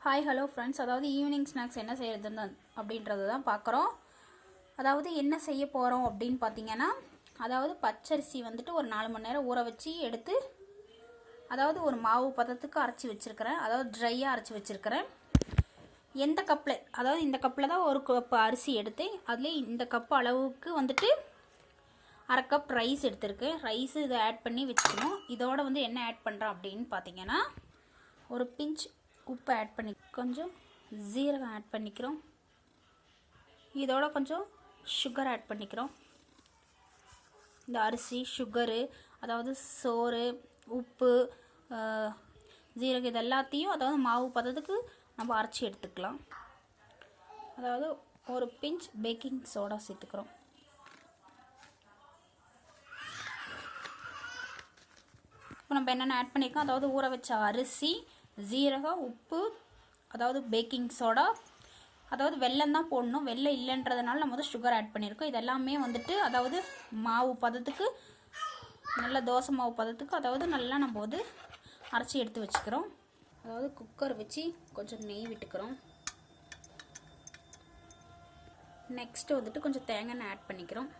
Hi hello friends. அதாவது evening snacks என்ன செய்யறதுன்னு அப்படின்றது தான் பார்க்குறோம். அதாவது என்ன செய்ய போகிறோம் அப்படின்னு பார்த்தீங்கன்னா, அதாவது பச்சரிசி வந்துட்டு ஒரு 4 மணி நேரம் ஊற வச்சு எடுத்து, அதாவது ஒரு மாவு பதத்துக்கு அரைச்சி வச்சுருக்கிறேன். அதாவது ட்ரையாக அரைச்சி வச்சுருக்கிறேன். எந்த கப்பில், அதாவது இந்த கப்பில் தான் ஒரு கப் அரிசி எடுத்தேன். அதுலேயே இந்த கப்பு அளவுக்கு வந்துட்டு அரை கப் ரைஸ் எடுத்திருக்கேன். ரைஸு இதை ஆட் பண்ணி வச்சுக்கணும். இதோட வந்து என்ன ஆட் பண்ணுறேன் அப்படின்னு பார்த்தீங்கன்னா, ஒரு பிஞ்ச் உப்பு ஆட் பண்ணி, கொஞ்சம் ஜீரகம் ஆட் பண்ணிக்கிறோம். இதோட கொஞ்சம் சுகர் ஆட் பண்ணிக்கிறோம். இந்த அரிசி, சுகரு, அதாவது சோறு, உப்பு, ஜீரகம் இது எல்லாத்தையும் அதாவது மாவு பதத்துக்கு நம்ம அரைச்சி எடுத்துக்கலாம். அதாவது ஒரு பிஞ்ச் பேக்கிங் சோடா சேர்த்துக்கிறோம். இப்போ நம்ம என்னென்ன ஆட் பண்ணியிருக்கோம், அதாவது ஊற வச்ச அரிசி, ஜீரகம், உப்பு, அதாவது பேக்கிங் சோடா, அதாவது வெல்லம் தான் போடணும். வெல்லம் இல்லைன்றதுனால நம்ம வந்து சுகர் ஆட் பண்ணியிருக்கோம். இதெல்லாமே வந்துட்டு அதாவது மாவு பதத்துக்கு, நல்ல தோசை மாவு பதத்துக்கு, அதாவது நல்லா நம்ம வந்து அரைச்சி எடுத்து வச்சுக்கிறோம். அதாவது குக்கர் வச்சு கொஞ்சம் நெய் விட்டுக்கிறோம். நெக்ஸ்ட்டு வந்துட்டு கொஞ்சம் தேங்காய் எண்ணெய் ஆட் பண்ணிக்கிறோம்.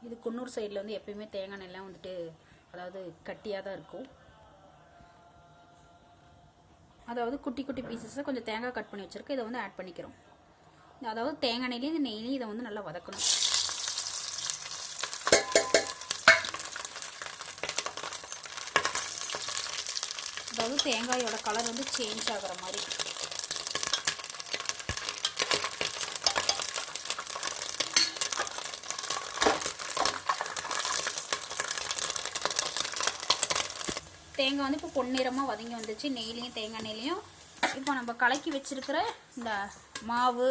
இது குன்னூர் சைடில் வந்து எப்பயுமே தேங்காய் எண்ணெய்லாம் வந்துட்டு அதாவது கட்டியாக தான் இருக்கும். அதாவது குட்டி குட்டி பீசஸை கொஞ்சம் தேங்காய் கட் பண்ணி வச்சுருக்கு. இதை வந்து ஆட் பண்ணிக்கிறோம். அதாவது தேங்காய் எண்ணெயிலையும் இந்த நெய்லையும் இதை வந்து நல்லா வதக்கணும். அதாவது தேங்காயோட கலர் வந்து சேஞ்ச் ஆகிற மாதிரி. தேங்காய் வந்து இப்போ பொன்னிறமாக வதங்கி வந்துச்சு, நெய்லையும் தேங்காய் எண்ணெயிலையும். இப்போ நம்ம கலக்கி வச்சுருக்கிற இந்த மாவு,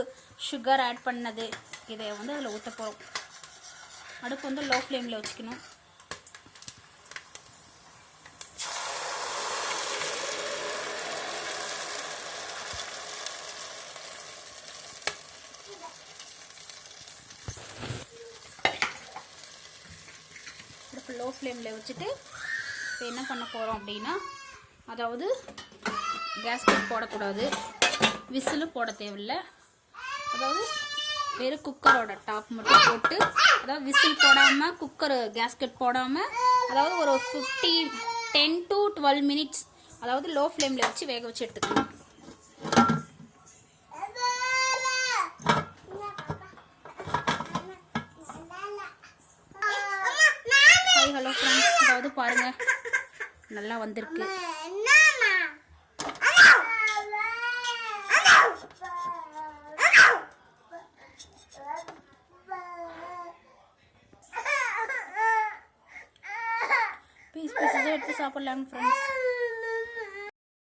சுகர் ஆட் பண்ணது, இதை வந்து அதில் ஊற்ற போகிறோம். அடுப்பு வந்து லோ ஃப்ளேமில் வச்சுக்கணும். அடுப்பு லோ ஃப்ளேமில் வச்சுட்டு இப்போ என்ன பண்ண போகிறோம் அப்படின்னா, அதாவது கேஸ்கட் போடக்கூடாது, விசிலும் போட தேவையில்லை. அதாவது வெறும் குக்கரோட டாப் மட்டும் போட்டு, அதாவது விசில் போடாமல், குக்கர் கேஸ்கட் போடாமல், அதாவது ஒரு 10 to 12 மினிட்ஸ் அதாவது லோ ஃப்ளேமில் வச்சு வேக வச்சு எடுத்துக்கணும். Hi hello friends. அதாவது பாருங்கள், நல்லா வந்திருக்கு. பீஸ் பீஸஸாக எடுத்து சாப்பிடலாங்க ஃப்ரெண்ட்ஸ்.